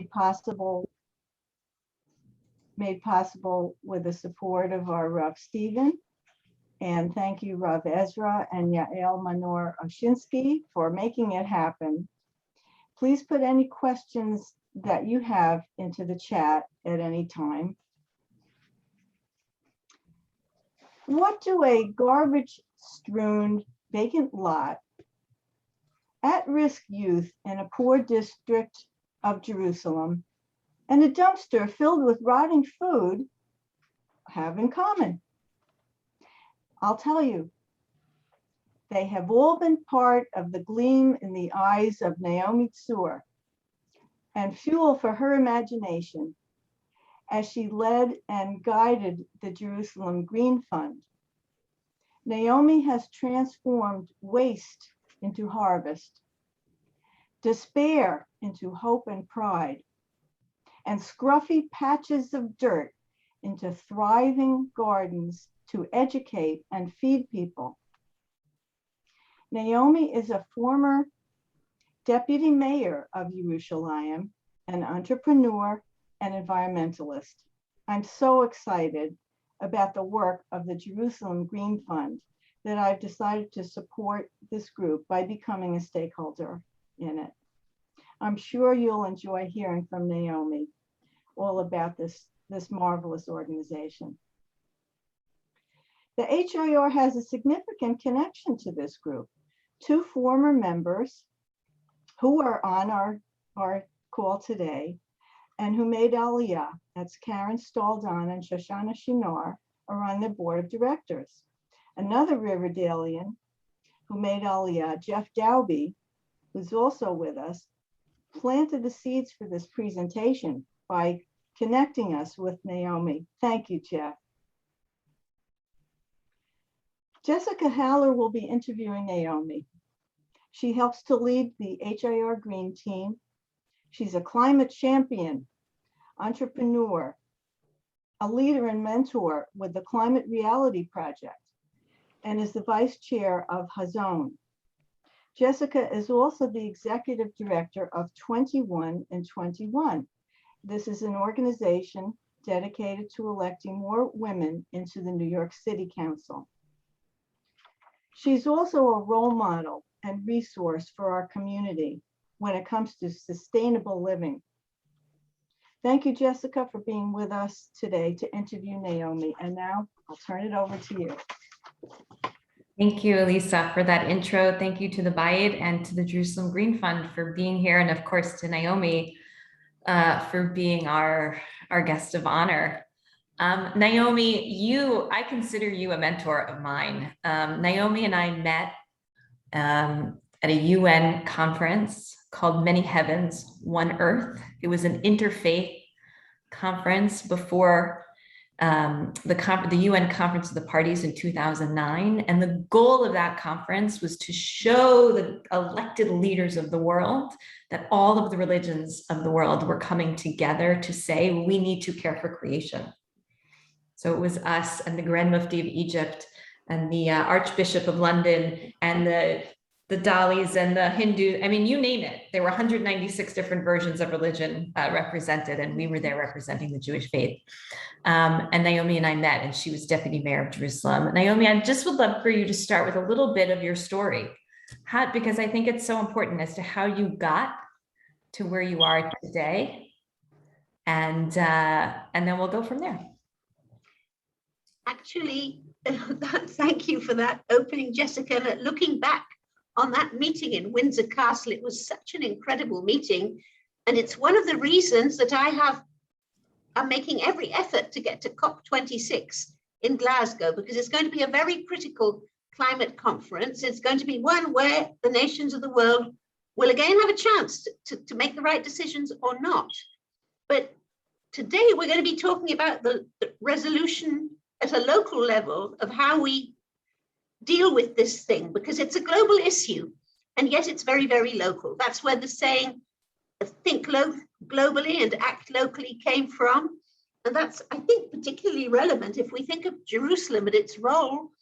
possible made possible with the support of our Rav Stephen. And thank you, Rav Ezra and Yael Manor Oshinsky for making it happen. Please put any questions that you have into the chat at any time. What do a garbage-strewn vacant lot, at-risk youth in a poor district of Jerusalem, and a dumpster filled with rotting food have in common? I'll tell you, they have all been part of the gleam in the eyes of Naomi Tsur and fuel for her imagination as she led and guided the Jerusalem Green Fund. Naomi has transformed waste into harvest, despair into hope and pride, and scruffy patches of dirt into thriving gardens to educate and feed people. Naomi is a former deputy mayor of Yerushalayim, an entrepreneur and environmentalist. I'm so excited about the work of the Jerusalem Green Fund that I've decided to support this group by becoming a stakeholder in it. I'm sure you'll enjoy hearing from Naomi all about this marvelous organization. The HIR has a significant connection to this group. Two former members who are on our call today and who made Aliyah, that's Karen Staldan and Shoshana Shinar, are on the board of directors. Another Riverdalian who made Aliyah, Jeff Dowby, who's also with us, planted the seeds for this presentation by connecting us with Naomi. Thank you, Jeff. Jessica Haller will be interviewing Naomi. She helps to lead the HIR Green team. She's a climate champion, entrepreneur, a leader and mentor with the Climate Reality Project, and is the vice chair of Hazon. Jessica is also the executive director of 21 and 21. This is an organization dedicated to electing more women into the New York City Council. She's also a role model and resource for our community when it comes to sustainable living. Thank you, Jessica, for being with us today to interview Naomi. And now I'll turn it over to you. Thank you, Alisa, for that intro. Thank you to the Bayit and to the Jerusalem Green Fund for being here. And of course, to Naomi for being our guest of honor. Naomi, I consider you a mentor of mine. Naomi and I met at a UN conference called Many Heavens, One Earth. It was an interfaith conference before the UN Conference of the Parties in 2009. And the goal of that conference was to show the elected leaders of the world that all of the religions of the world were coming together to say, we need to care for creation. So it was us and the Grand Mufti of Egypt and the Archbishop of London and the Dalis and the Hindu, I mean, you name it. There were 196 different versions of religion represented, and we were there representing the Jewish faith. And Naomi and I met, and she was deputy mayor of Jerusalem. Naomi, I just would love for you to start with a little bit of your story, because I think it's so important as to how you got to where you are today. And then we'll go from there. Actually, thank you for that opening, Jessica. Looking back on that meeting in Windsor Castle, it was such an incredible meeting. And it's one of the reasons that I'm making every effort to get to COP26 in Glasgow, because it's going to be a very critical climate conference. It's going to be one where the nations of the world will again have a chance to make the right decisions or not. But today we're going to be talking about the resolution at a local level of how we deal with this thing, because it's a global issue, and yet it's very, very local. That's where the saying, think globally and act locally came from. And that's, I think, particularly relevant if we think of Jerusalem and its role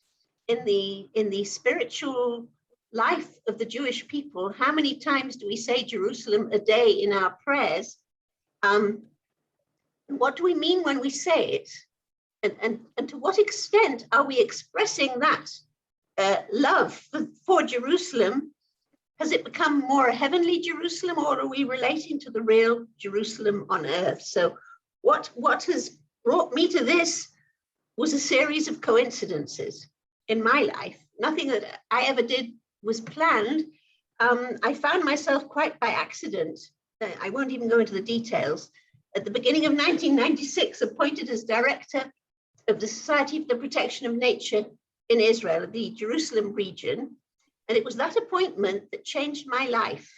in the spiritual life of the Jewish people. How many times do we say Jerusalem a day in our prayers? What do we mean when we say it? And to what extent are we expressing that love for Jerusalem? Has it become more a heavenly Jerusalem, or are we relating to the real Jerusalem on earth? So what has brought me to this was a series of coincidences in my life. Nothing that I ever did was planned. I found myself quite by accident. I won't even go into the details. At the beginning of 1996, appointed as director of the Society for the Protection of Nature in Israel, the Jerusalem region. And it was that appointment that changed my life.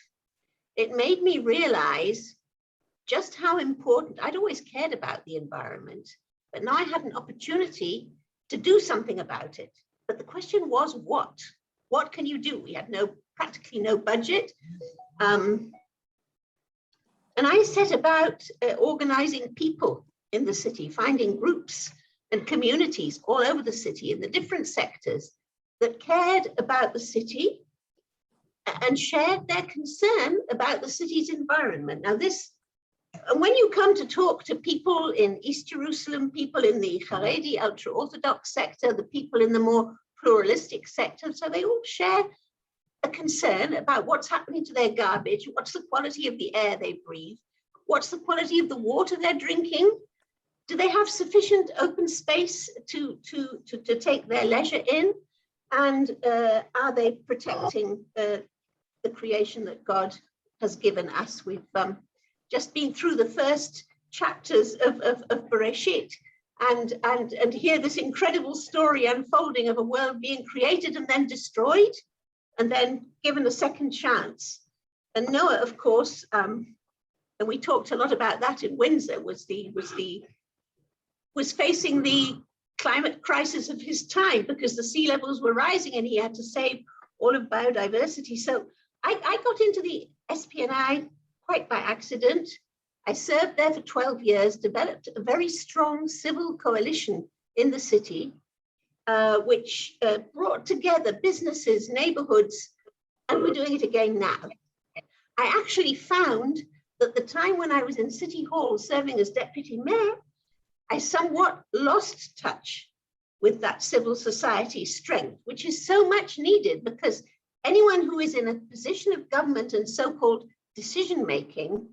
It made me realize just how important, I'd always cared about the environment, but now I had an opportunity to do something about it. But the question was, what? What can you do? We had practically no budget. And I set about organizing people in the city, finding groups and communities all over the city in the different sectors that cared about the city and shared their concern about the city's environment. Now when you come to talk to people in East Jerusalem, people in the Haredi ultra-Orthodox sector, the people in the more pluralistic sector, so they all share a concern about what's happening to their garbage, what's the quality of the air they breathe, what's the quality of the water they're drinking, do they have sufficient open space to take their leisure in, and are they protecting the creation that God has given us? We've just been through the first chapters of Resheet, and hear this incredible story unfolding of a world being created and then destroyed, and then given a second chance. And Noah, of course, and we talked a lot about that in Windsor, was facing the climate crisis of his time because the sea levels were rising and he had to save all of biodiversity. So I got into the SPNI quite by accident. I served there for 12 years, developed a very strong civil coalition in the city, which brought together businesses, neighborhoods, and we're doing it again now. I actually found that the time when I was in City Hall serving as deputy mayor, I somewhat lost touch with that civil society strength, which is so much needed, because anyone who is in a position of government and so-called decision-making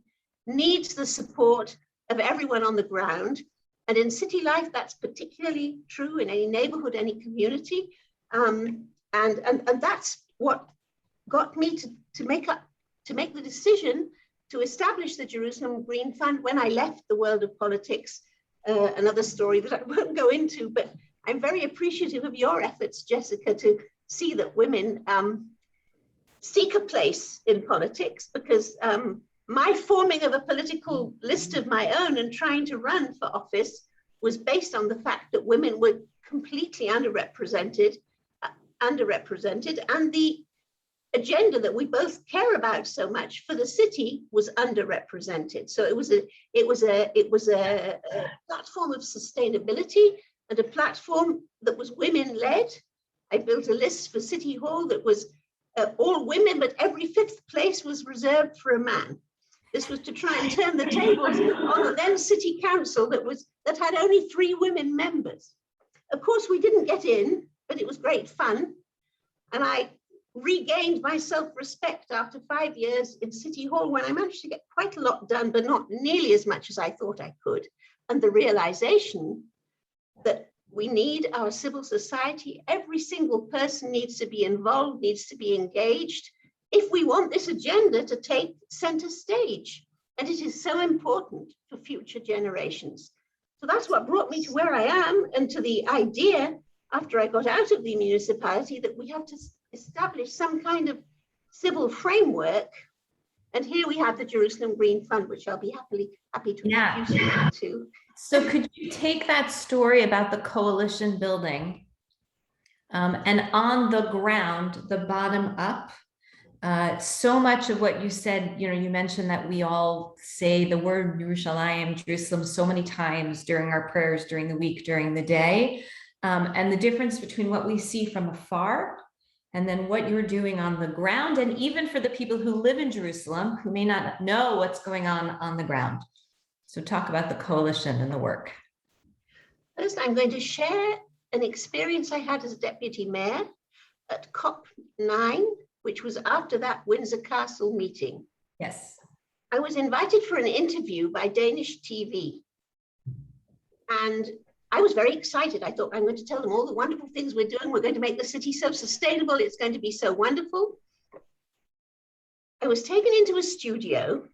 needs the support of everyone on the ground. And in city life, that's particularly true in any neighborhood, any community. And that's what got me to make the decision to establish the Jerusalem Green Fund when I left the world of politics. Another story that I won't go into, but I'm very appreciative of your efforts, Jessica, to see that women seek a place in politics, because my forming of a political list of my own and trying to run for office was based on the fact that women were completely underrepresented, and the agenda that we both care about so much for the city was underrepresented. So it was a platform of sustainability and a platform that was women-led. I built a list for City Hall that was all women, but every fifth place was reserved for a man. This was to try and turn the tables on the then city council that had only 3 women members. Of course, we didn't get in, but it was great fun. And I regained my self-respect after 5 years in City Hall, when I managed to get quite a lot done, but not nearly as much as I thought I could. And the realization that we need our civil society, every single person needs to be involved, needs to be engaged, if we want this agenda to take center stage. And it is so important for future generations. So that's what brought me to where I am, and to the idea, after I got out of the municipality, that we have to establish some kind of civil framework. And here we have the Jerusalem Green Fund, which I'll be happy to introduce you to. So could you take that story about the coalition building and on the ground, the bottom up, so much of what you said, you mentioned that we all say the word Yerushalayim, Jerusalem, so many times during our prayers, during the week, during the day, and the difference between what we see from afar and then what you're doing on the ground, and even for the people who live in Jerusalem, who may not know what's going on the ground. So talk about the coalition and the work. First, I'm going to share an experience I had as deputy mayor at COP9, which was after that Windsor Castle meeting. Yes. I was invited for an interview by Danish TV. And I was very excited. I thought, I'm going to tell them all the wonderful things we're doing. We're going to make the city so sustainable. It's going to be so wonderful. I was taken into a studio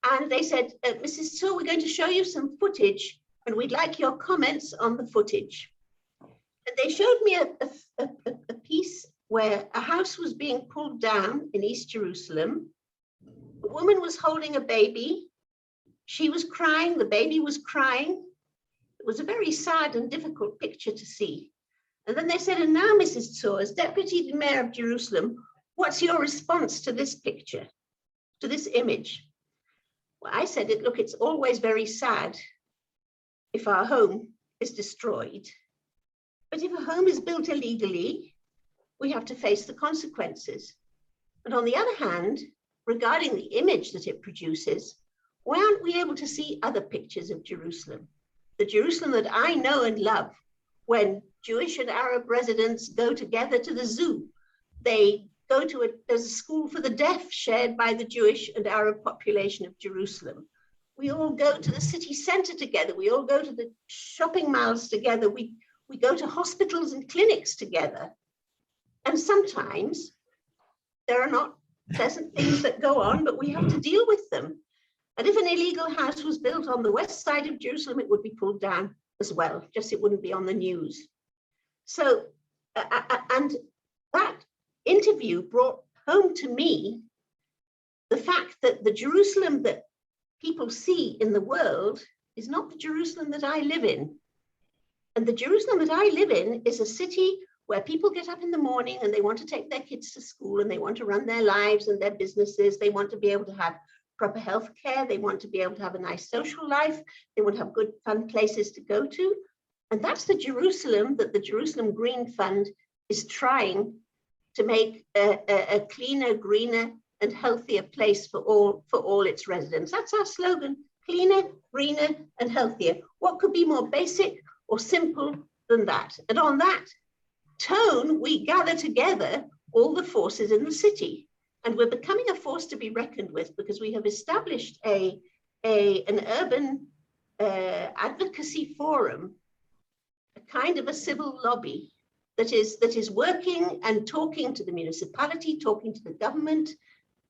and they said, Mrs. Tsur, we're going to show you some footage and we'd like your comments on the footage. And they showed me a piece where a house was being pulled down in East Jerusalem. A woman was holding a baby. She was crying, the baby was crying. It was a very sad and difficult picture to see. And then they said, and now, Mrs. Tsur, as Deputy Mayor of Jerusalem, what's your response to this picture, to this image? Well, I said, look, it's always very sad if our home is destroyed. But if a home is built illegally, we have to face the consequences. But on the other hand, regarding the image that it produces, why aren't we able to see other pictures of Jerusalem? The Jerusalem that I know and love, when Jewish and Arab residents go together to the zoo. They go to there's a school for the deaf shared by the Jewish and Arab population of Jerusalem. We all go to the city center together. We all go to the shopping malls together. We go to hospitals and clinics together. And sometimes there are not pleasant things that go on, but we have to deal with them. And if an illegal house was built on the west side of Jerusalem, it would be pulled down as well, just it wouldn't be on the news. So, and that interview brought home to me the fact that the Jerusalem that people see in the world is not the Jerusalem that I live in. And the Jerusalem that I live in is a city where people get up in the morning and they want to take their kids to school and they want to run their lives and their businesses. They want to be able to have proper health care. They want to be able to have a nice social life. They want to have good, fun places to go to. And that's the Jerusalem that the Jerusalem Green Fund is trying to make a cleaner, greener, and healthier place for all its residents. That's our slogan: cleaner, greener, and healthier. What could be more basic or simple than that? And on that tone, we gather together all the forces in the city. And we're becoming a force to be reckoned with because we have established an urban advocacy forum, a kind of a civil lobby that is working and talking to the municipality, talking to the government,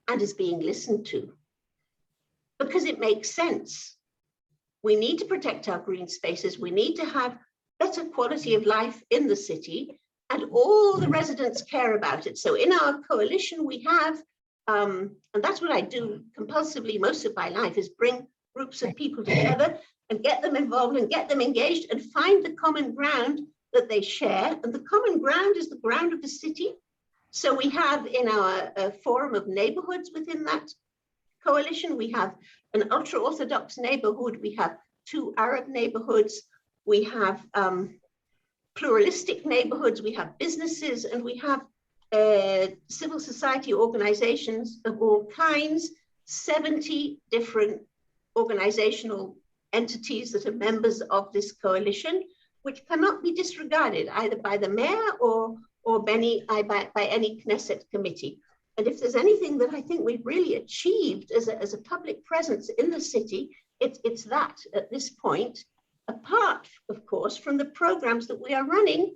and is being listened to. Because it makes sense. We need to protect our green spaces. We need to have better quality of life in the city, and all the residents care about it. So in our coalition, we have, and that's what I do compulsively most of my life, is bring groups of people together and get them involved and get them engaged and find the common ground that they share. And the common ground is the ground of the city. So we have in our forum of neighborhoods within that coalition, we have an ultra-Orthodox neighborhood, we have 2 Arab neighborhoods, we have pluralistic neighborhoods, we have businesses, and we have civil society organizations of all kinds, 70 different organizational entities that are members of this coalition, which cannot be disregarded either by the mayor or by any Knesset committee. And if there's anything that I think we've really achieved as a public presence in the city, it's that at this point, apart, of course, from the programs that we are running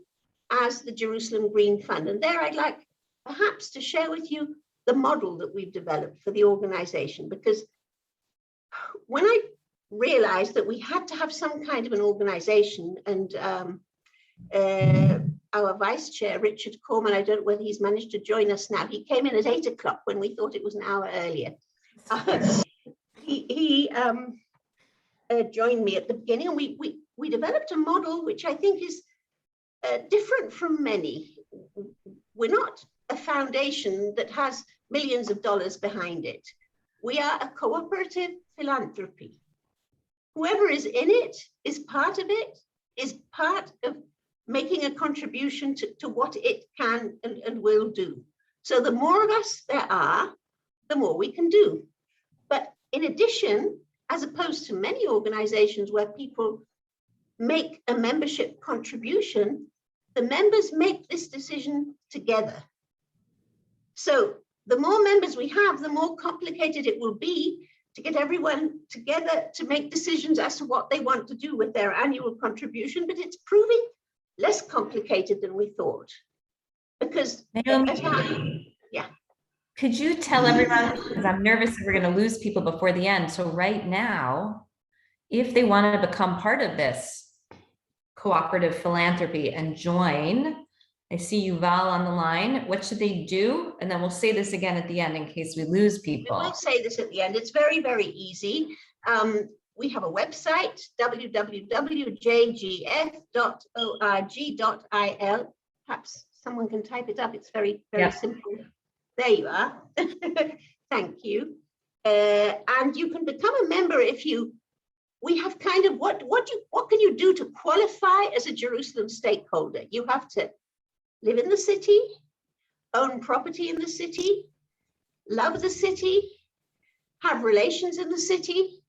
as the Jerusalem Green Fund. And there I'd like perhaps to share with you the model that we've developed for the organization, because when I realized that we had to have some kind of an organization, and our vice chair, Richard Corman, I don't know whether he's managed to join us now. He came in at 8 o'clock when we thought it was an hour earlier. He joined me at the beginning, and we developed a model which I think is different from many. We're not a foundation that has millions of dollars behind it. We are a cooperative philanthropy. Whoever is in it is part of it, is part of making a contribution to what it can and will do. So the more of us there are, the more we can do. But in addition, as opposed to many organizations where people make a membership contribution, the members make this decision together. So the more members we have, the more complicated it will be to get everyone together to make decisions as to what they want to do with their annual contribution, but it's proving less complicated than we thought. Because Naomi, yeah. Could you tell everyone, because I'm nervous that we're going to lose people before the end. So right now, if they want to become part of this cooperative philanthropy and join, I see Yuval on the line. What should they do? And then we'll say this again at the end in case we lose people. We will say this at the end. It's very, very easy. We have a website, www.jgf.org.il. Perhaps someone can type it up. It's very, very simple. There you are. Thank you. And you can become a member if you, we have kind of, what can you do to qualify as a Jerusalem stakeholder? You have to live in the city, own property in the city, love the city, have relations in the city,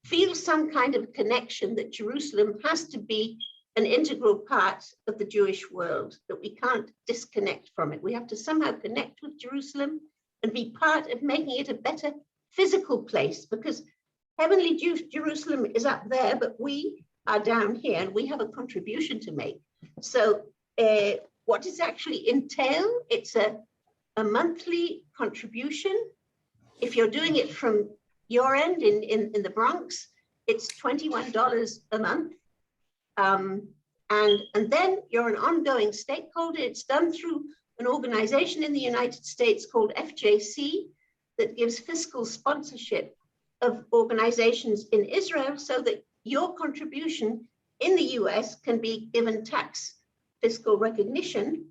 feel some kind of connection that Jerusalem has to be an integral part of the Jewish world, that we can't disconnect from it. We have to somehow connect with Jerusalem and be part of making it a better physical place, because heavenly Jerusalem is up there, but we are down here and we have a contribution to make. So what does it actually entail? It's a monthly contribution. If you're doing it from your end in the Bronx, it's $21 a month. And then you're an ongoing stakeholder. It's done through an organization in the United States called FJC that gives fiscal sponsorship of organizations in Israel, so that your contribution in the US can be given tax fiscal recognition.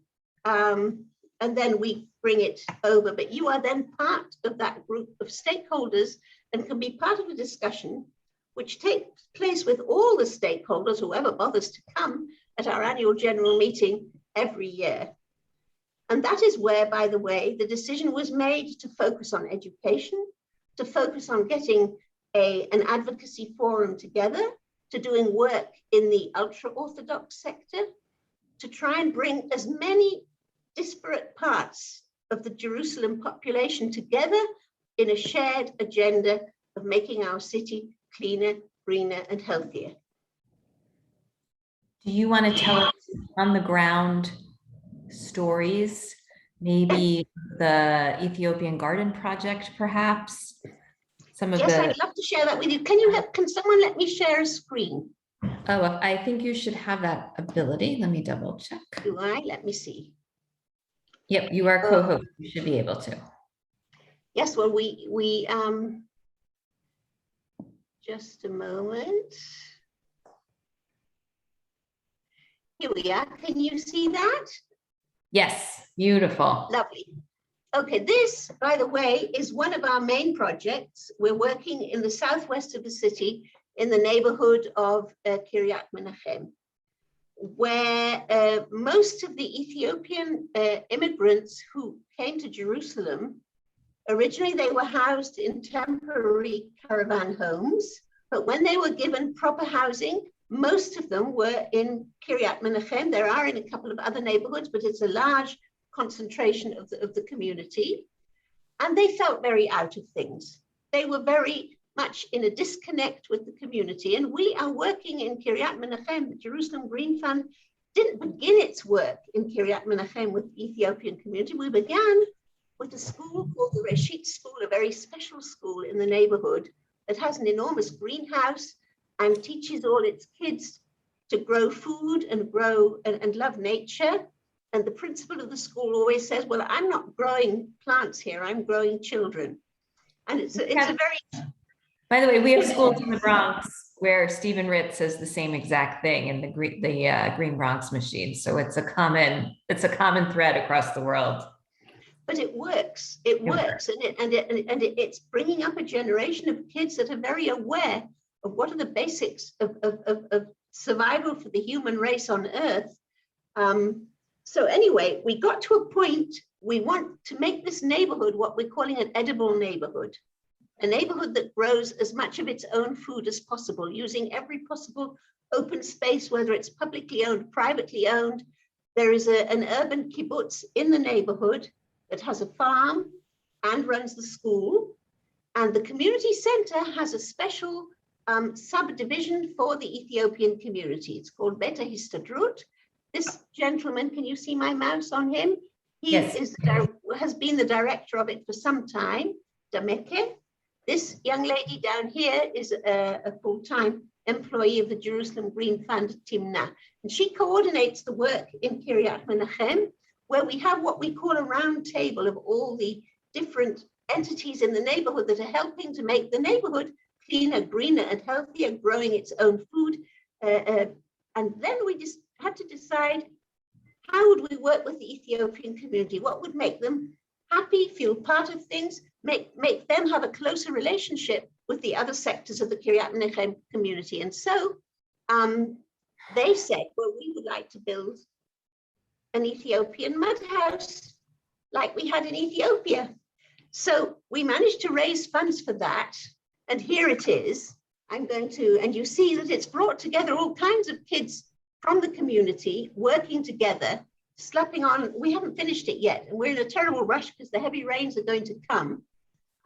And then we bring it over, but you are then part of that group of stakeholders and can be part of a discussion which takes place with all the stakeholders, whoever bothers to come, at our annual general meeting every year. And that is where, by the way, the decision was made to focus on education, to focus on getting an advocacy forum together, to doing work in the ultra-Orthodox sector, to try and bring as many disparate parts of the Jerusalem population together in a shared agenda of making our city cleaner, greener, and healthier. Do you want to tell us on the ground stories? Maybe the Ethiopian Garden project, perhaps? Yes, I'd love to share that with you. Can someone let me share a screen? Oh, I think you should have that ability. Let me double check. Do I? Let me see. Yep, you are co-host. You should be able to. Yes, well, we just a moment. Here we are. Can you see that? Yes, beautiful. Lovely. Okay, this, by the way, is one of our main projects. We're working in the southwest of the city, in the neighborhood of Kiryat Menachem, where most of the Ethiopian immigrants who came to Jerusalem, originally they were housed in temporary caravan homes, but when they were given proper housing, most of them were in Kiryat Menachem. There are in a couple of other neighborhoods, but it's a large concentration of the community. And they felt very out of things. They were very much in a disconnect with the community. And we are working in Kiryat Menachem. The Jerusalem Green Fund didn't begin its work in Kiryat Menachem with the Ethiopian community. We began with a school called the Resheet School, a very special school in the neighborhood that has an enormous greenhouse and teaches all its kids to grow food and grow and love nature. And the principal of the school always says, well, I'm not growing plants here, I'm growing children. And it's a very... By the way, we have schools in the Bronx where Stephen Ritz says the same exact thing in the Green Bronx machine. So it's a common thread across the world. But it works, it works. And it's bringing up a generation of kids that are very aware of what are the basics of survival for the human race on Earth. So anyway, we got to a point, we want to make this neighborhood what we're calling an edible neighborhood. a neighborhood that grows as much of its own food as possible, using every possible open space, whether it's publicly owned, privately owned. There is an urban kibbutz in the neighborhood that has a farm and runs the school. And the community center has a special subdivision for the Ethiopian community. It's called Beta Histadrut. This gentleman, can you see my mouse on him? He has been the director of it for some time, Dameke. This young lady down here is a full-time employee of the Jerusalem Green Fund, Timna. And she coordinates the work in Kiryat Menachem, where we have what we call a round table of all the different entities in the neighborhood that are helping to make the neighborhood cleaner, greener, and healthier, growing its own food. And then we just had to decide, how would we work with the Ethiopian community? What would make them happy, feel part of things, make them have a closer relationship with the other sectors of the Kiryat Menachem community? And so they said, well, we would like to build an Ethiopian mud house like we had in Ethiopia. So we managed to raise funds for that. And here it is. I'm going to, and you see that it's brought together all kinds of kids from the community working together, slapping on. We haven't finished it yet, and we're in a terrible rush because the heavy rains are going to come.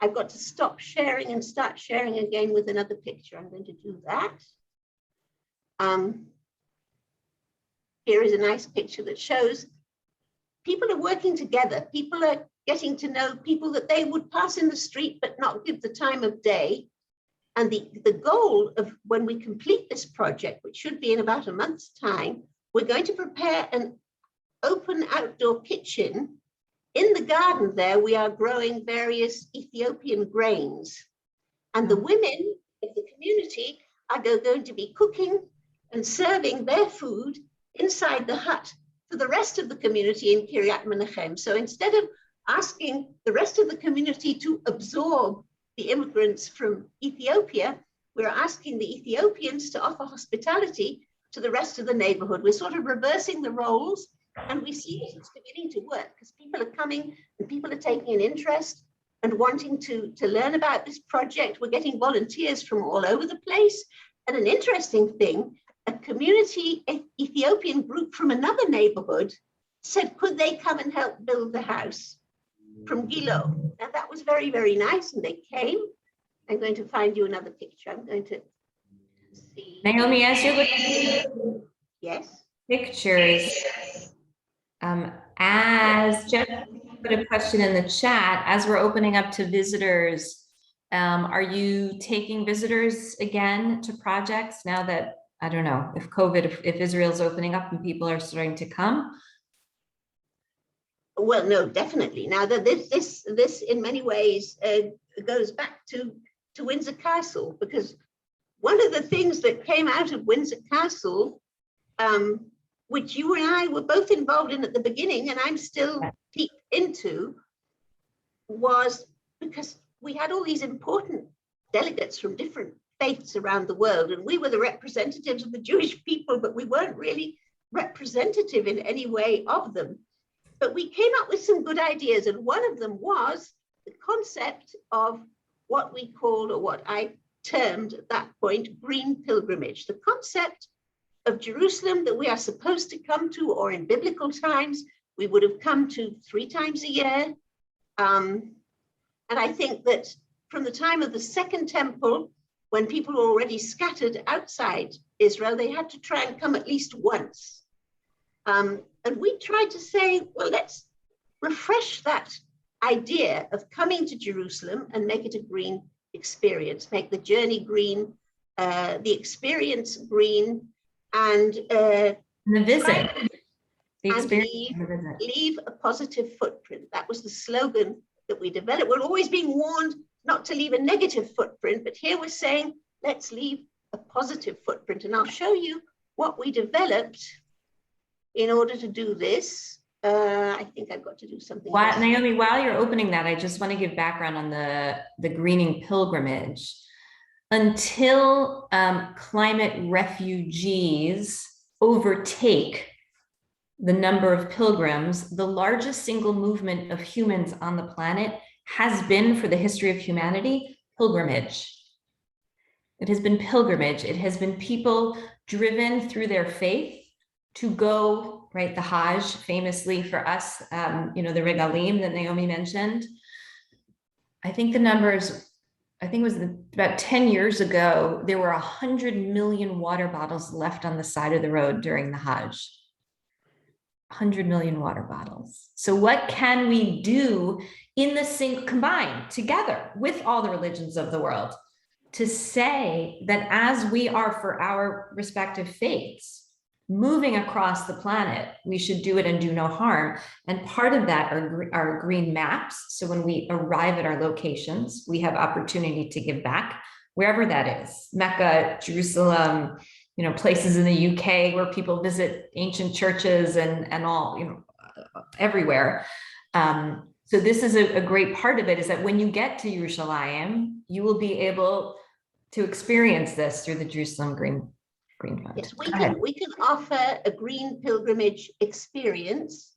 I've got to stop sharing and start sharing again with another picture. I'm going to do that. Here is a nice picture that shows people are working together. People are getting to know people that they would pass in the street but not give the time of day. And the goal of when we complete this project, which should be in about a month's time, we're going to prepare an open outdoor kitchen. In the garden there, we are growing various Ethiopian grains. And the women of the community are going to be cooking and serving their food inside the hut for the rest of the community in Kiryat Menachem. So instead of asking the rest of the community to absorb the immigrants from Ethiopia, we're asking the Ethiopians to offer hospitality to the rest of the neighborhood. We're sort of reversing the roles, and we see that it's beginning to work because people are coming and people are taking an interest and wanting to learn about this project. We're getting volunteers from all over the place. And an interesting thing, a community Ethiopian group from another neighborhood said, could they come and help build the house from Gilo? And that was very, very nice. And they came. I'm going to find you another picture. I'm going to see. Naomi, as you're looking yes. Pictures, as Jeff put a question in the chat, as we're opening up to visitors, are you taking visitors again to projects now that, I don't know, if COVID, if Israel's opening up and people are starting to come? Well, no, definitely. Now that this in many ways goes back to Windsor Castle, because one of the things that came out of Windsor Castle, which you and I were both involved in at the beginning, and I'm still deep into, was because we had all these important delegates from different faiths around the world, and we were the representatives of the Jewish people, but we weren't really representative in any way of them. But we came up with some good ideas, and one of them was the concept of what we called, or what I termed at that point, green pilgrimage. The concept of Jerusalem that we are supposed to come to, or in biblical times, we would have come to 3 times a year. And I think that from the time of the Second Temple, when people were already scattered outside Israel, they had to try and come at least once. And we tried to say, well, let's refresh that idea of coming to Jerusalem and make it a green experience, make the journey green, the experience green, and the visit. Leave a positive footprint. That was the slogan that we developed. We're always being warned not to leave a negative footprint, but here we're saying, let's leave a positive footprint. And I'll show you what we developed in order to do this. I think I've got to do something. Naomi, while you're opening that, I just want to give background on the greening pilgrimage. Until climate refugees overtake the number of pilgrims, the largest single movement of humans on the planet has been, for the history of humanity, pilgrimage. It has been pilgrimage. It has been people driven through their faith to go, right? The Hajj, famously for us, the regalim that Naomi mentioned. I think the numbers, I think it was about 10 years ago, there were 100 million water bottles left on the side of the road during the Hajj. 100 million water bottles. So what can we do in the sync combined together with all the religions of the world to say that as we are for our respective faiths, moving across the planet, we should do it and do no harm. And part of that are green maps. So when we arrive at our locations, we have opportunity to give back wherever that is, Mecca, Jerusalem, places in the UK where people visit ancient churches and all, everywhere. So this is a great part of it, is that when you get to Jerusalem, you will be able to experience this through the Jerusalem Green Fund. Yes, we can offer a green pilgrimage experience.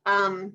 And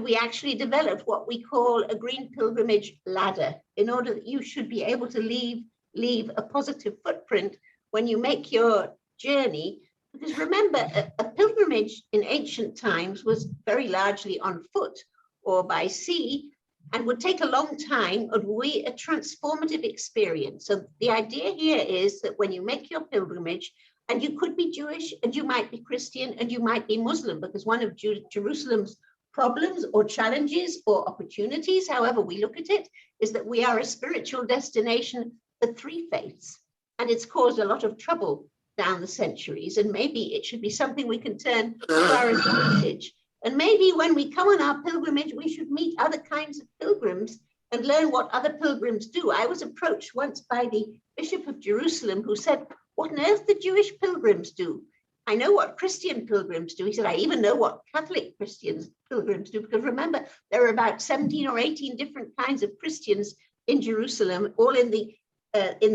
we actually developed what we call a green pilgrimage ladder, in order that you should be able to leave a positive footprint when you make your journey. Because remember, a pilgrimage in ancient times was very largely on foot or by sea, and would take a long time and be a transformative experience. So the idea here is that when you make your pilgrimage, and you could be Jewish, and you might be Christian, and you might be Muslim, because one of Jerusalem's problems or challenges or opportunities, however we look at it, is that we are a spiritual destination for three faiths. And it's caused a lot of trouble down the centuries. And maybe it should be something we can turn to our advantage. And maybe when we come on our pilgrimage, we should meet other kinds of pilgrims and learn what other pilgrims do. I was approached once by the Bishop of Jerusalem, who said, "What on earth do Jewish pilgrims do? I know what Christian pilgrims do." He said, "I even know what Catholic Christians pilgrims do," because remember, there are about 17 or 18 different kinds of Christians in Jerusalem, all in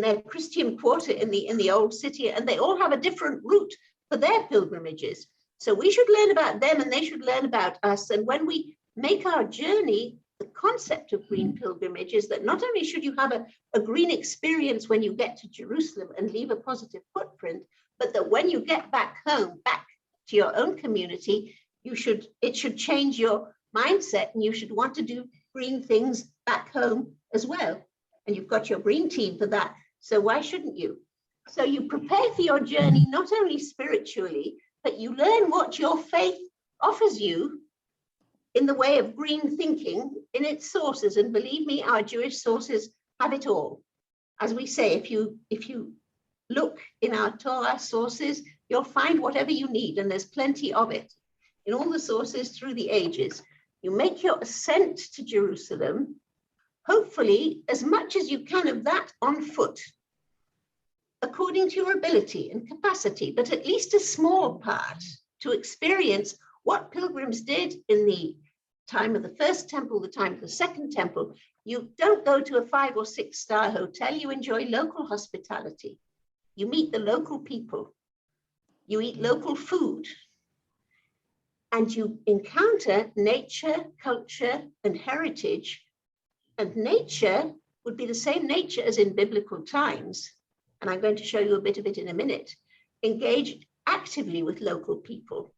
their Christian quarter in the old city, and they all have a different route for their pilgrimages. So we should learn about them, and they should learn about us. And when we make our journey, the concept of green pilgrimage is that not only should you have a green experience when you get to Jerusalem and leave a positive footprint, but that when you get back home, back to your own community, it should change your mindset, and you should want to do green things back home as well. And you've got your green team for that. So why shouldn't you? So you prepare for your journey, not only spiritually, but you learn what your faith offers you in the way of green thinking in its sources. And believe me, our Jewish sources have it all. As we say, if you look in our Torah sources, you'll find whatever you need, and there's plenty of it in all the sources through the ages. You make your ascent to Jerusalem, hopefully as much as you can of that on foot, according to your ability and capacity, but at least a small part to experience what pilgrims did in the time of the first temple, the time of the second temple. You don't go to a 5 or 6 star hotel, you enjoy local hospitality. You meet the local people, you eat local food, and you encounter nature, culture, and heritage. And nature would be the same nature as in biblical times. And I'm going to show you a bit of it in a minute. Engage actively with local people.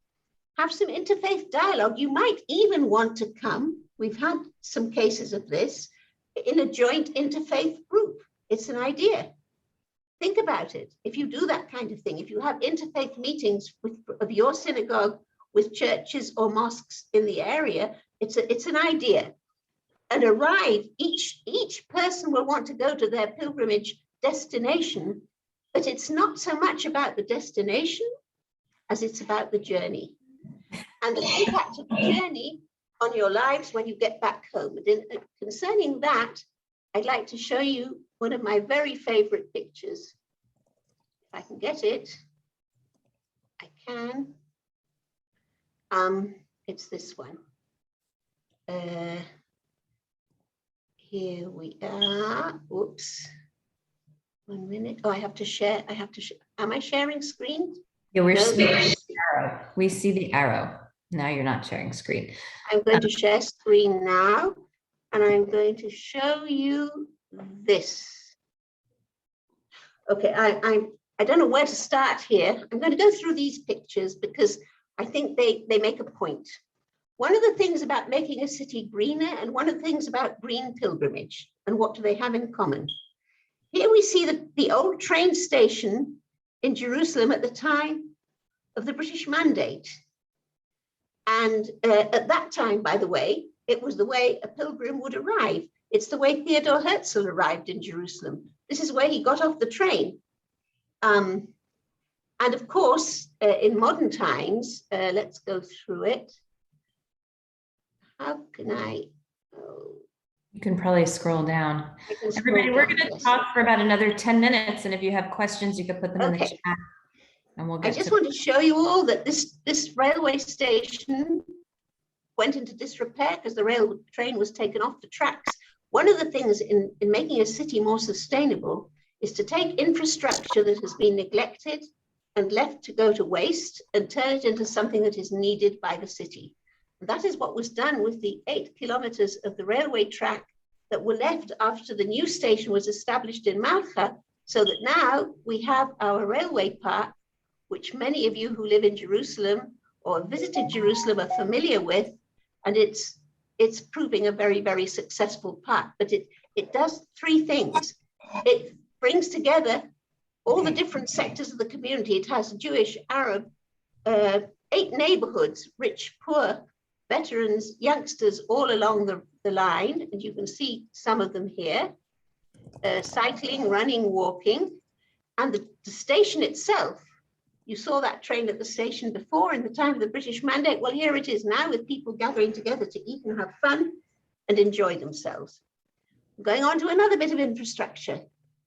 Have some interfaith dialogue. You might even want to come, we've had some cases of this, in a joint interfaith group. It's an idea. Think about it. If you do that kind of thing, if you have interfaith meetings of your synagogue with churches or mosques in the area, it's an idea. And arrive, each person will want to go to their pilgrimage destination, but it's not so much about the destination as it's about the journey and the impact of the journey on your lives when you get back home. And concerning that, I'd like to show you one of my very favorite pictures. If I can get it, I can. It's this one. Here we are. Oops. 1 minute. Oh, I have to share. Am I sharing screen? Yeah, No, we see the arrow. Now you're not sharing screen. I'm going to share screen now, and I'm going to show you this. Okay, I don't know where to start here. I'm going to go through these pictures because I think they make a point. One of the things about making a city greener and one of the things about green pilgrimage, and what do they have in common? Here we see the old train station in Jerusalem at the time of the British Mandate. And at that time, by the way, it was the way a pilgrim would arrive. It's the way Theodor Herzl arrived in Jerusalem. This is where he got off the train. And of course, in modern times, let's go through it. How can I? Oh. You can probably scroll down. Everybody, Scroll we're down, going to yes. talk for about another 10 minutes. And if you have questions, you can put them in the Okay. chat. And we'll I get just to want to show you all that this railway station went into disrepair because the rail train was taken off the tracks. One of the things in making a city more sustainable is to take infrastructure that has been neglected and left to go to waste and turn it into something that is needed by the city. And that is what was done with the 8 kilometers of the railway track that were left after the new station was established in Malcha, so that now we have our railway park, which many of you who live in Jerusalem or visited Jerusalem are familiar with, and it's proving a very, very successful park. But it does 3 things. It brings together all the different sectors of the community. It has Jewish, Arab, 8 neighborhoods, rich, poor, veterans, youngsters, all along the line. And you can see some of them here, cycling, running, walking. And the station itself, you saw that train at the station before in the time of the British Mandate. Well, here it is now with people gathering together to eat and have fun and enjoy themselves. Going on to another bit of infrastructure.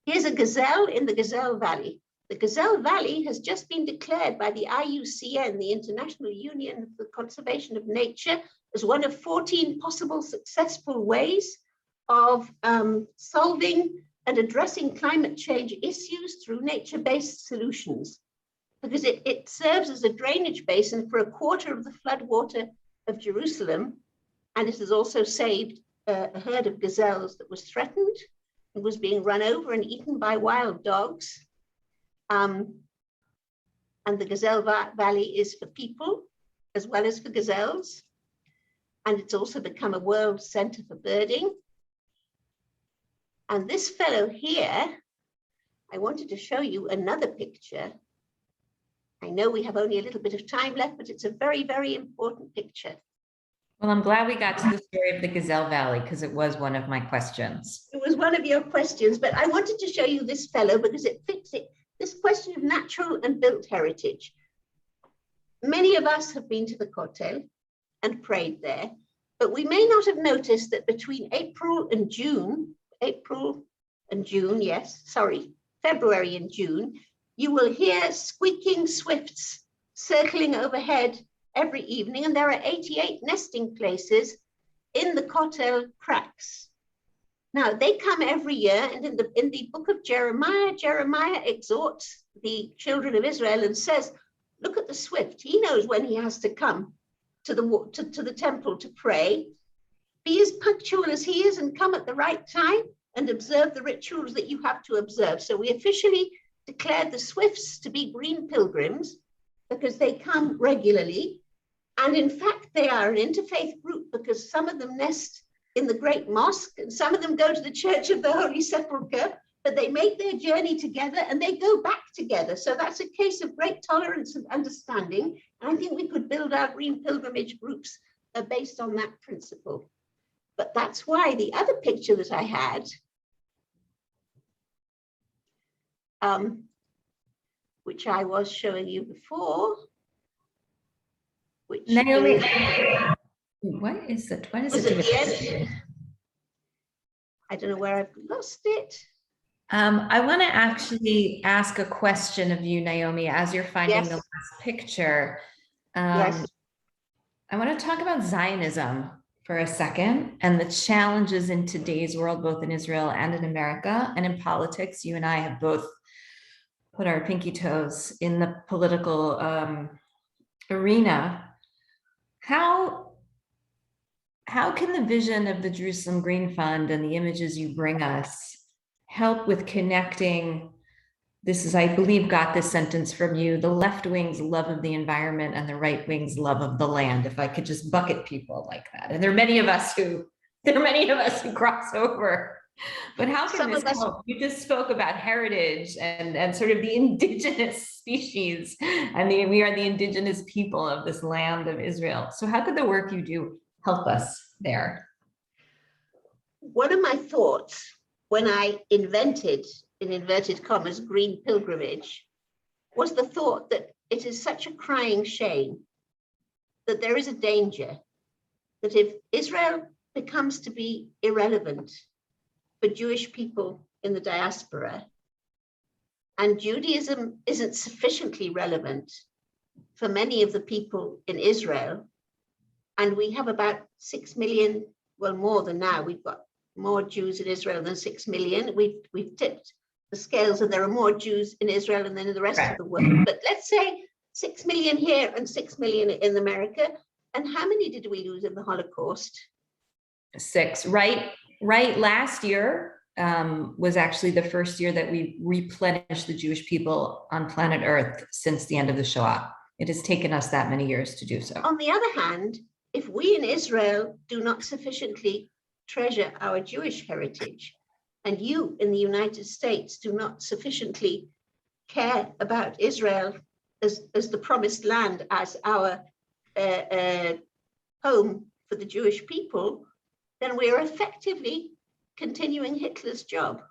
Here's a gazelle in the Gazelle Valley. The Gazelle Valley has just been declared by the IUCN, the International Union for the Conservation of Nature, as one of 14 possible successful ways of solving and addressing climate change issues through nature-based solutions, because it serves as a drainage basin for a quarter of the floodwater of Jerusalem, and it has also saved a herd of gazelles that was threatened and was being run over and eaten by wild dogs. And the Gazelle Valley is for people as well as for gazelles. And it's also become a world center for birding. And this fellow here, I wanted to show you another picture. I know we have only a little bit of time left, but it's a very, very important picture. Well, I'm glad we got to the story of the Gazelle Valley because it was one of my questions. It was one of your questions, but I wanted to show you this fellow because it fits it. This question of natural and built heritage. Many of us have been to the Kotel and prayed there, but we may not have noticed that between February and June, February and June, you will hear squeaking swifts circling overhead every evening, and there are 88 nesting places in the Kotel cracks. Now, they come every year, and in the book of Jeremiah, Jeremiah exhorts the children of Israel and says, look at the swift. He knows when he has to come to the temple to pray. Be as punctual as he is and come at the right time and observe the rituals that you have to observe. So we officially declared the swifts to be green pilgrims because they come regularly. And in fact, they are an interfaith group because some of them nest in the Great Mosque, and some of them go to the Church of the Holy Sepulchre, but they make their journey together and they go back together. So that's a case of great tolerance and understanding. And I think we could build our green pilgrimage groups based on that principle. But that's why the other picture that I had, which I was showing you before, which Naomi, is, what is it? What is was it? at the end. I don't know where I've lost it. I want to actually ask a question of you, Naomi, as you're finding Yes. the last picture. Yes. I want to talk about Zionism for a second and the challenges in today's world, both in Israel and in America and in politics. You and I have both put our pinky toes in the political arena. How can the vision of the Jerusalem Green Fund and the images you bring us help with connecting. This is, I believe, got this sentence from you, the left wing's love of the environment and the right wing's love of the land, if I could just bucket people like that. And there are many of us who cross over. But how can this help? You just spoke about heritage and sort of the indigenous species, and we are the indigenous people of this land of Israel. So how could the work you do help us there? One of my thoughts when I invented, in inverted commas, green pilgrimage, was the thought that it is such a crying shame that there is a danger that if Israel becomes to be irrelevant for Jewish people in the diaspora, and Judaism isn't sufficiently relevant for many of the people in Israel, and we have about 6 million, well, more than now, we've got more Jews in Israel than 6 million. We've tipped the scales, and there are more Jews in Israel than in the rest of the world. But let's say 6 million here and 6 million in America. And how many did we lose in the Holocaust? 6, right? Last year was actually the first year that we replenished the Jewish people on planet Earth since the end of the Shoah. It has taken us that many years to do so. On the other hand, if we in Israel do not sufficiently treasure our Jewish heritage, and you in the United States do not sufficiently care about Israel as the promised land, as our home for the Jewish people, then we are effectively continuing Hitler's job.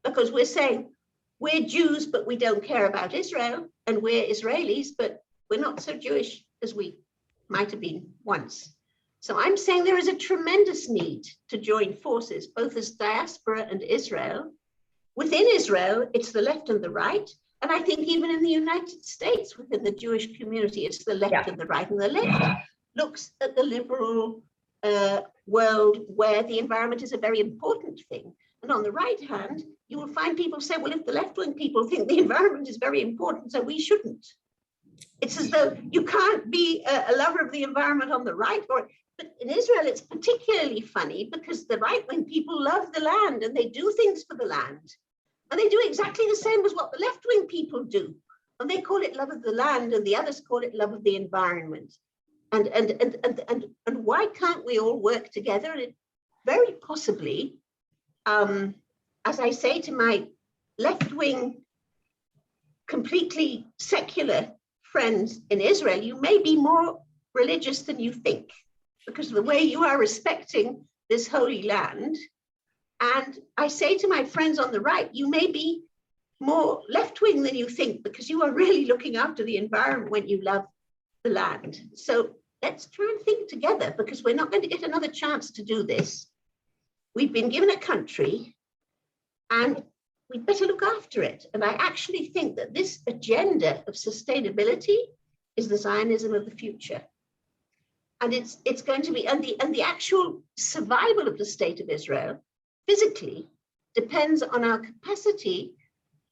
Because we're saying we're Jews, but we don't care about Israel, and we're Israelis, but we're not so Jewish as we might have been once. So I'm saying there is a tremendous need to join forces, both as diaspora and Israel. Within Israel, it's the left and the right. And I think even in the United States, within the Jewish community, it's the left and the right. And the left looks at the liberal world where the environment is a very important thing. And on the right hand, you will find people say, well, if the left-wing people think the environment is very important, so we shouldn't. It's as though you can't be a lover of the environment on the right. But in Israel, it's particularly funny because the right-wing people love the land and they do things for the land. And they do exactly the same as what the left-wing people do. And they call it love of the land and the others call it love of the environment. And why can't we all work together? And it very possibly, as I say to my left-wing, completely secular friends in Israel, you may be more religious than you think, because of the way you are respecting this holy land. And I say to my friends on the right, you may be more left-wing than you think, because you are really looking after the environment when you love the land. So let's try and think together, because we're not going to get another chance to do this. We've been given a country and we'd better look after it. And I actually think that this agenda of sustainability is the Zionism of the future. And it's going to be, and the actual survival of the state of Israel physically depends on our capacity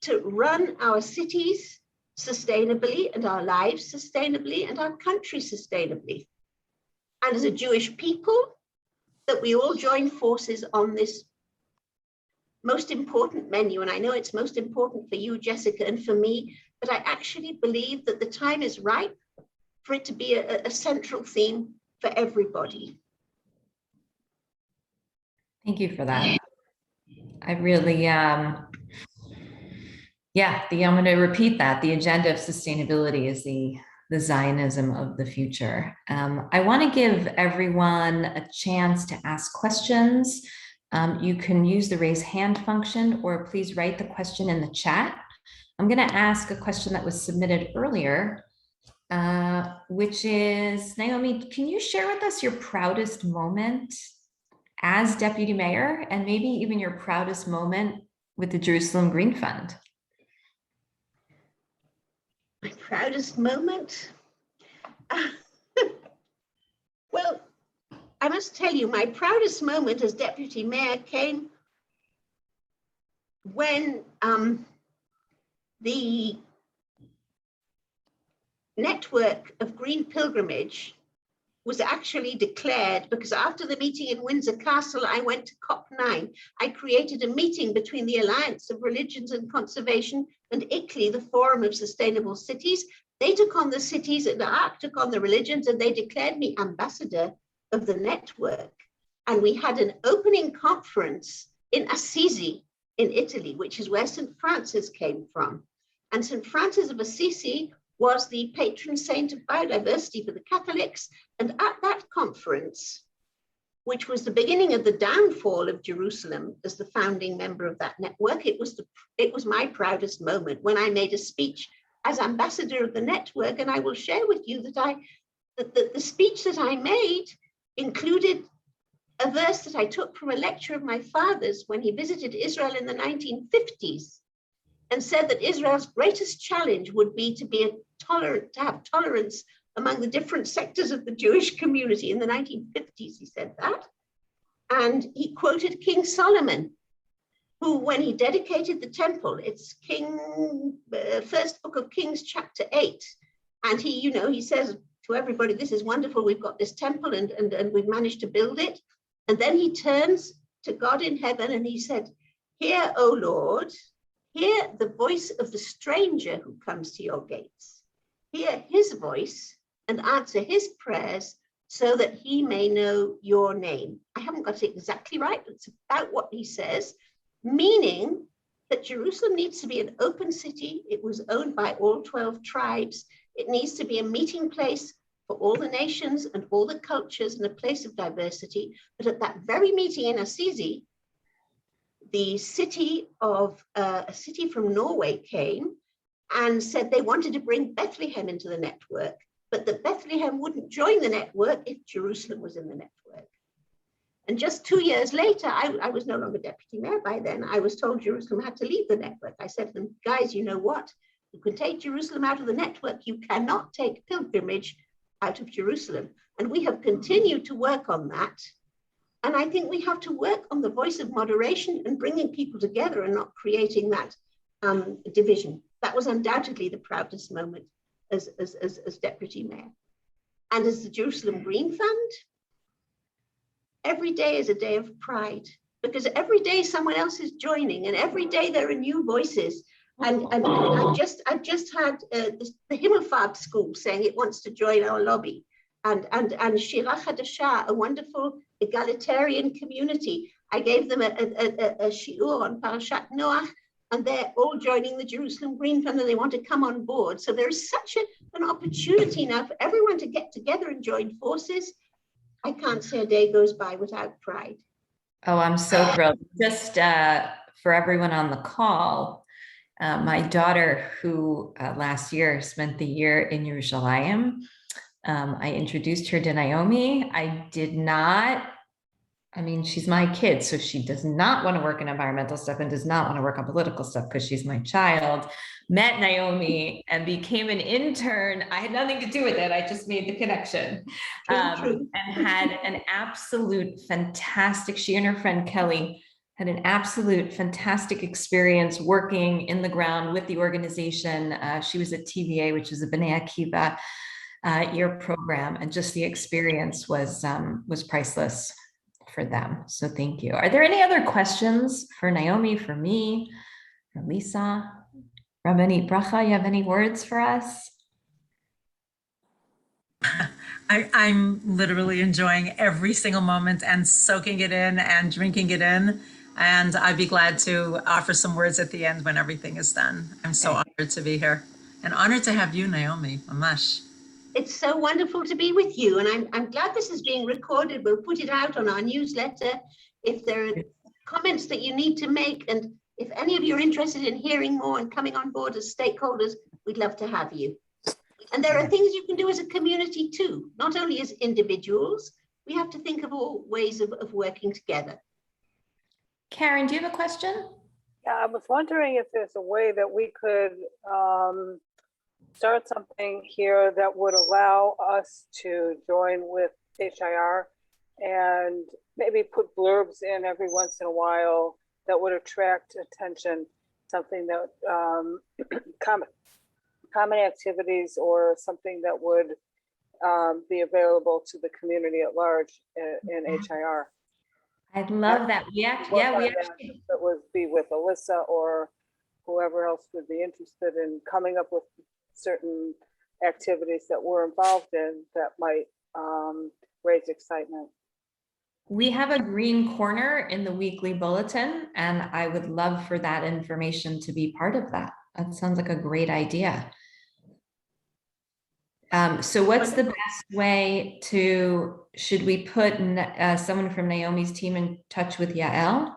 to run our cities sustainably and our lives sustainably and our country sustainably. And as a Jewish people, that we all join forces on this most important menu. And I know it's most important for you, Jessica, and for me, but I actually believe that the time is right for it to be a central theme for everybody. Thank you for that. I really, I'm going to repeat that. The agenda of sustainability is the Zionism of the future. I want to give everyone a chance to ask questions. You can use the raise hand function, or please write the question in the chat. I'm going to ask a question that was submitted earlier, which is, Naomi, can you share with us your proudest moment as deputy mayor, and maybe even your proudest moment with the Jerusalem Green Fund? My proudest moment? Well, I must tell you, my proudest moment as deputy mayor came when the network of green pilgrimage was actually declared because after the meeting in Windsor Castle, I went to COP9. I created a meeting between the Alliance of Religions and Conservation and ICLEI, the Forum of Sustainable Cities. They took on the cities and the ARC took on the religions, and they declared me ambassador of the network. And we had an opening conference in Assisi in Italy, which is where St. Francis came from. And St. Francis of Assisi was the patron saint of biodiversity for the Catholics. And at that conference, which was the beginning of the downfall of Jerusalem as the founding member of that network, it was my proudest moment when I made a speech as ambassador of the network. And I will share with you that the speech that I made included a verse that I took from a lecture of my father's when he visited Israel in the 1950s, and said that Israel's greatest challenge would be to have tolerance among the different sectors of the Jewish community. In the 1950s, he said that. And he quoted King Solomon, who, when he dedicated the temple, it's first book of Kings, chapter 8. And he says to everybody, this is wonderful, we've got this temple and we've managed to build it. And then he turns to God in heaven and he said, "Hear, O Lord, hear the voice of the stranger who comes to your gates. Hear his voice and answer his prayers so that he may know your name." I haven't got it exactly right, but it's about what he says, meaning that Jerusalem needs to be an open city. It was owned by all 12 tribes. It needs to be a meeting place for all the nations and all the cultures and a place of diversity. But at that very meeting in Assisi, the city of a city from Norway came and said they wanted to bring Bethlehem into the network, but that Bethlehem wouldn't join the network if Jerusalem was in the network. And just 2 years later, I was no longer deputy mayor by then. I was told Jerusalem had to leave the network. I said to them, guys, you know what? You can take Jerusalem out of the network. You cannot take pilgrimage out of Jerusalem. And we have continued to work on that. And I think we have to work on the voice of moderation and bringing people together and not creating that division. That was undoubtedly the proudest moment as deputy mayor. And as the Jerusalem Green Fund, every day is a day of pride, because every day someone else is joining, and every day there are new voices. And I've just had the Himmelfahrt School saying it wants to join our lobby, and Shira Hadasha, a wonderful egalitarian community. I gave them a shiur on Parashat Noach, and they're all joining the Jerusalem Green Fund, and they want to come on board. So there is such an opportunity now for everyone to get together and join forces. I can't say a day goes by without pride. Oh, I'm so thrilled. Just for everyone on the call, my daughter, who last year spent the year in Yerushalayim, I introduced her to Naomi. She's my kid, so she does not want to work in environmental stuff and does not want to work on political stuff because she's my child. Met Naomi and became an intern. I had nothing to do with it. I just made the connection. True. And had an absolute fantastic, she and her friend Kelly had an absolute fantastic experience working in the ground with the organization. She was at TVA, which is a B'nai Akiva year program, and just the experience was priceless for them. So thank you. Are there any other questions for Naomi, for me, for Lisa? Rabbanit Bracha, you have any words for us? I'm literally enjoying every single moment and soaking it in and drinking it in. And I'd be glad to offer some words at the end when everything is done. I'm so honored to be here and honored to have you, Naomi, Mamash. It's so wonderful to be with you. And I'm glad this is being recorded. We'll put it out on our newsletter. If there are comments that you need to make, and if any of you are interested in hearing more and coming on board as stakeholders, we'd love to have you. And there are things you can do as a community too, not only as individuals. We have to think of all ways of working together. Karen, do you have a question? Yeah, I was wondering if there's a way that we could start something here that would allow us to join with HIR and maybe put blurbs in every once in a while that would attract attention, something that common activities or something that would be available to the community at large in HIR. I love that. We actually, yeah, we actually, That would be with Alisa or whoever else would be interested in coming up with certain activities that we're involved in that might raise excitement. we have a green corner in the weekly bulletin, and I would love for that information to be part of that. That sounds like a great idea. So what's the best way to, should we put someone from Naomi's team in touch with Yael?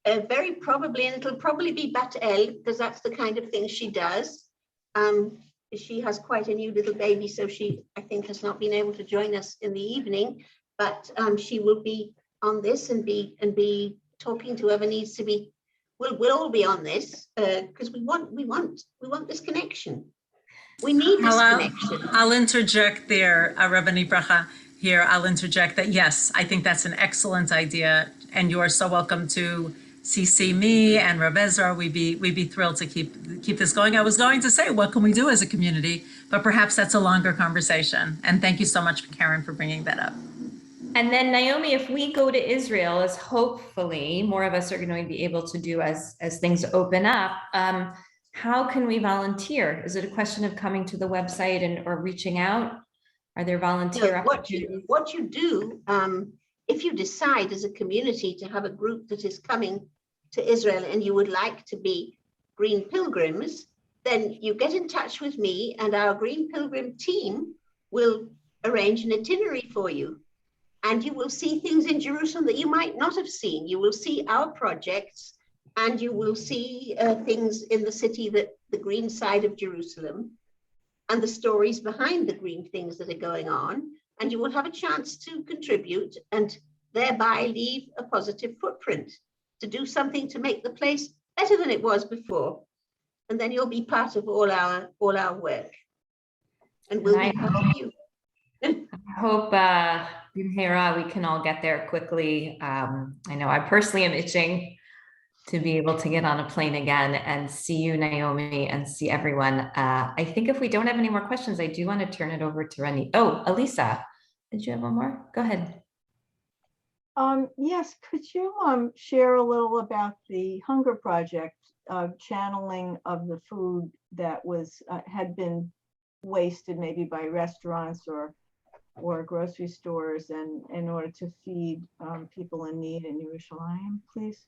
Very probably, and it'll probably be Bat-El, because that's the kind of thing she does. She has quite a new little baby, so she, I think, has not been able to join us in the evening, but she will be on this and be talking to whoever needs to be. We'll all be on this because we want this connection. We need this connection. I'll interject there, Rabbani Bracha here. I'll interject that, yes, I think that's an excellent idea. And you are so welcome to CC me and Reb Ezra. We'd be thrilled to keep this going. I was going to say, what can we do as a community? But perhaps that's a longer conversation. And thank you so much, Karen, for bringing that up. And then Naomi, if we go to Israel, as hopefully more of us are going to be able to do as things open up, how can we volunteer? Is it a question of coming to the website or reaching out? Are there volunteer opportunities? What you do, if you decide as a community to have a group that is coming to Israel and you would like to be Green Pilgrims, then you get in touch with me and our Green Pilgrim team will arrange an itinerary for you. And you will see things in Jerusalem that you might not have seen. You will see our projects and you will see things in the city, that the green side of Jerusalem, and the stories behind the green things that are going on. And you will have a chance to contribute and thereby leave a positive footprint, to do something to make the place better than it was before. And then you'll be part of all our work. And we'll be part of you. I hope we can all get there quickly. I know I personally am itching to be able to get on a plane again and see you, Naomi, and see everyone. I think if we don't have any more questions, I do want to turn it over to Rani. Oh, Alisa, did you have one more? Go ahead. Yes, could you share a little about the Hunger Project channeling of the food that was had been wasted maybe by restaurants or grocery stores, and in order to feed people in need in Yerushalayim, please?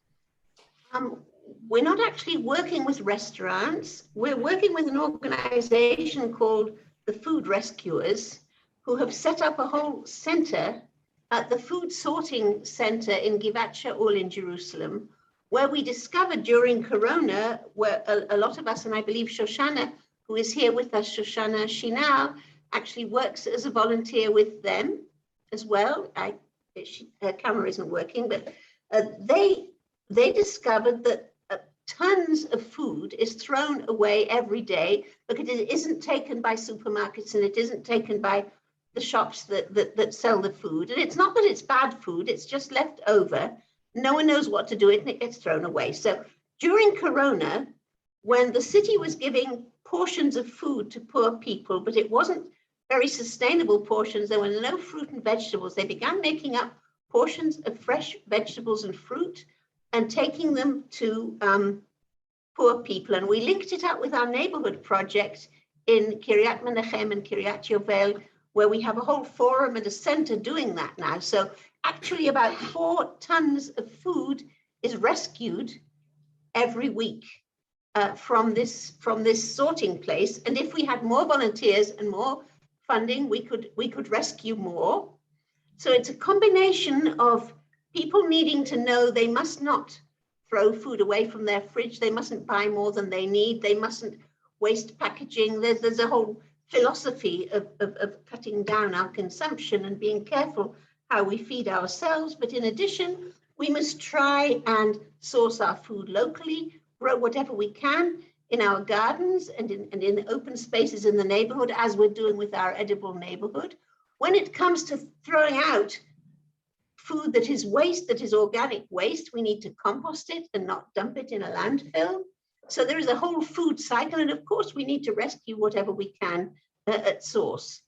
We're not actually working with restaurants. We're working with an organization called the Food Rescuers, who have set up a whole center at the Food Sorting Center in Givat Shaul in Jerusalem, where we discovered during Corona, where a lot of us, and I believe Shoshana, who is here with us, Shoshana Shinal, actually works as a volunteer with them as well. Her camera isn't working, but they discovered that tons of food is thrown away every day because it isn't taken by supermarkets and it isn't taken by the shops that sell the food. And it's not that it's bad food, it's just left over. No one knows what to do with it and it gets thrown away. So during Corona, when the city was giving portions of food to poor people, but it wasn't very sustainable portions, there were no fruit and vegetables, they began making up portions of fresh vegetables and fruit and taking them to poor people. And we linked it up with our neighborhood project in Kiryat Menachem and Kiryat Yovel, where we have a whole forum and a center doing that now. So actually about 4 tons of food is rescued every week from this sorting place. And if we had more volunteers and more funding, we could rescue more. So it's a combination of people needing to know they must not throw food away from their fridge. They mustn't buy more than they need. They mustn't waste packaging. There's a whole philosophy of cutting down our consumption and being careful how we feed ourselves. But in addition, we must try and source our food locally, grow whatever we can in our gardens and in open spaces in the neighborhood, as we're doing with our edible neighborhood. When it comes to throwing out food that is waste, that is organic waste, we need to compost it and not dump it in a landfill. So there is a whole food cycle. And of course, we need to rescue whatever we can at source.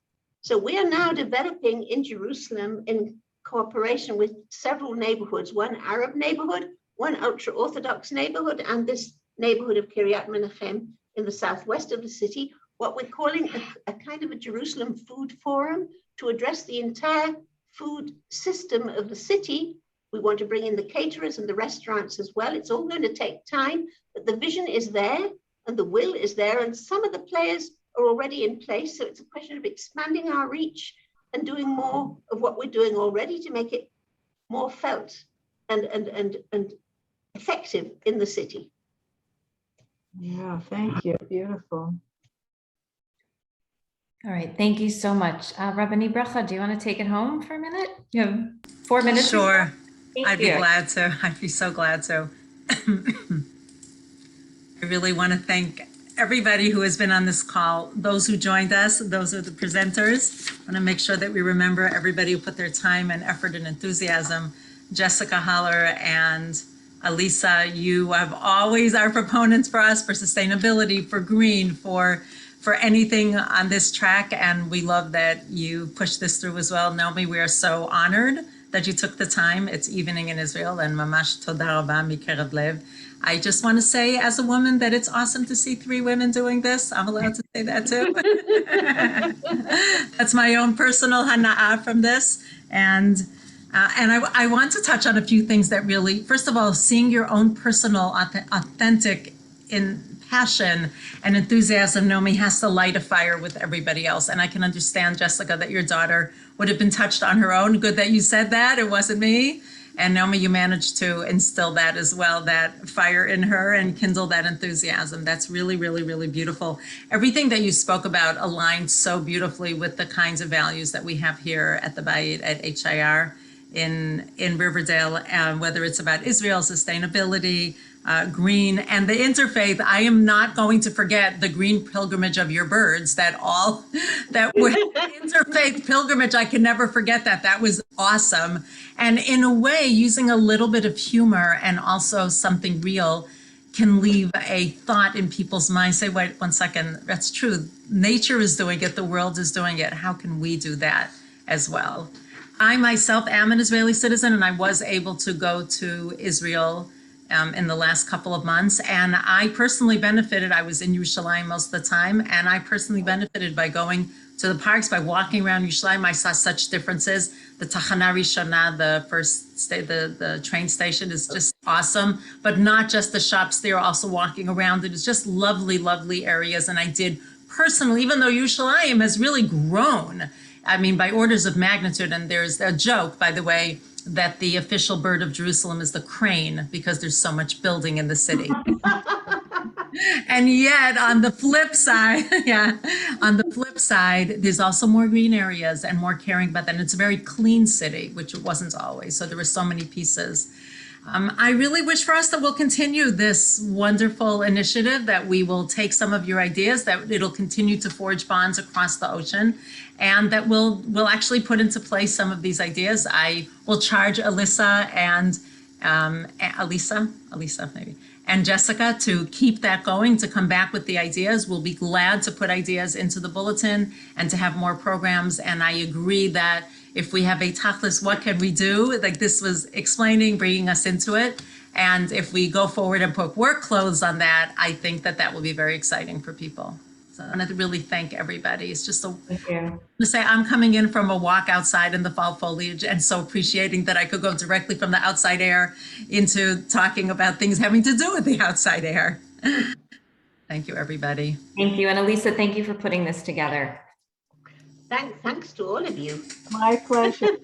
So we are now developing in Jerusalem in cooperation with several neighborhoods, one Arab neighborhood, one ultra-Orthodox neighborhood, and this neighborhood of Kiryat Menachem in the southwest of the city, what we're calling a kind of a Jerusalem food forum to address the entire food system of the city. We want to bring in the caterers and the restaurants as well. It's all going to take time, but the vision is there and the will is there, and some of the players are already in place. So it's a question of expanding our reach and doing more of what we're doing already to make it more felt and effective in the city. Yeah, thank you. Beautiful. All right, thank you so much. Rabbani Bracha, do you want to take it home for a minute? You have 4 minutes. Sure. Thank I'd be you. glad to. I'd be so glad to. I really want to thank everybody who has been on this call, those who joined us, those are the presenters. I want to make sure that we remember everybody who put their time and effort and enthusiasm. Jessica Haller and Alisa, you have always are proponents for us, for sustainability, for green, for anything on this track. And we love that you pushed this through as well. Naomi, we are so honored that you took the time. It's evening in Israel, and mamash toda rabba mikerev lev. I just want to say as a woman that it's awesome to see 3 women doing this. I'm allowed to say that too. That's my own personal hana'ah from this. And I want to touch on a few things that really, first of all, seeing your own personal, authentic in passion and enthusiasm, Naomi, has to light a fire with everybody else. And I can understand, Jessica, that your daughter would have been touched on her own. Good that you said that. It wasn't me. And Naomi, you managed to instill that as well, that fire in her and kindle that enthusiasm. That's really, really, really beautiful. Everything that you spoke about aligned so beautifully with the kinds of values that we have here at the Bayit at HIR in Riverdale, whether it's about Israel, sustainability, green, and the interfaith. I am not going to forget the green pilgrimage of your birds, that interfaith pilgrimage. I can never forget that. That was awesome. And in a way, using a little bit of humor and also something real can leave a thought in people's minds. Say, wait, 1 second, that's true. Nature is doing it. The world is doing it. How can we do that as well? I myself am an Israeli citizen, and I was able to go to Israel in the last couple of months. And I personally benefited. I was in Yerushalayim most of the time, and I personally benefited by going to the parks, by walking around Yerushalayim. I saw such differences. The Tachana Rishona, the first the train station, is just awesome, but not just the shops there, also walking around. It was just lovely, lovely areas. And I did personally, even though Yerushalayim has really grown, I mean, by orders of magnitude. And there's a joke, by the way, that the official bird of Jerusalem is the crane because there's so much building in the city. And yet on the flip side, there's also more green areas and more caring about that. And it's a very clean city, which it wasn't always. So there were so many pieces. I really wish for us that we'll continue this wonderful initiative, that we will take some of your ideas, that it'll continue to forge bonds across the ocean, and that we'll actually put into place some of these ideas. I will charge Alisa and Alisa maybe, and Jessica to keep that going, to come back with the ideas. We'll be glad to put ideas into the bulletin and to have more programs. And I agree that if we have a tachlis, what can we do? Like this was explaining, bringing us into it. And if we go forward and put work clothes on that, I think that will be very exciting for people. So I want to really thank everybody. It's just to say I'm coming in from a walk outside in the fall foliage and so appreciating that I could go directly from the outside air into talking about things having to do with the outside air. Thank you, everybody. Thank you. And Alisa, thank you for putting this together. Thanks to all of you. My pleasure.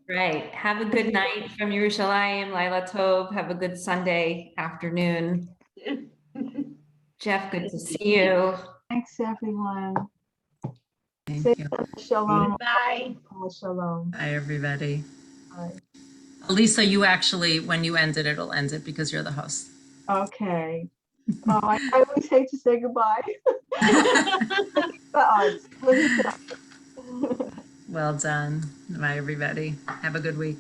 Right. Have a good night from Yerushalayim. Laila Tov. Have a good Sunday afternoon. Jeff, good to see you. Thanks, everyone. Thank Say you. shalom. Bye. Shalom. Bye, everybody. Bye. Alisa, you actually, when you end it, it'll end it because you're the host. Okay. Oh, I always hate to say goodbye. The odds. Well done. Bye, everybody. Have a good week.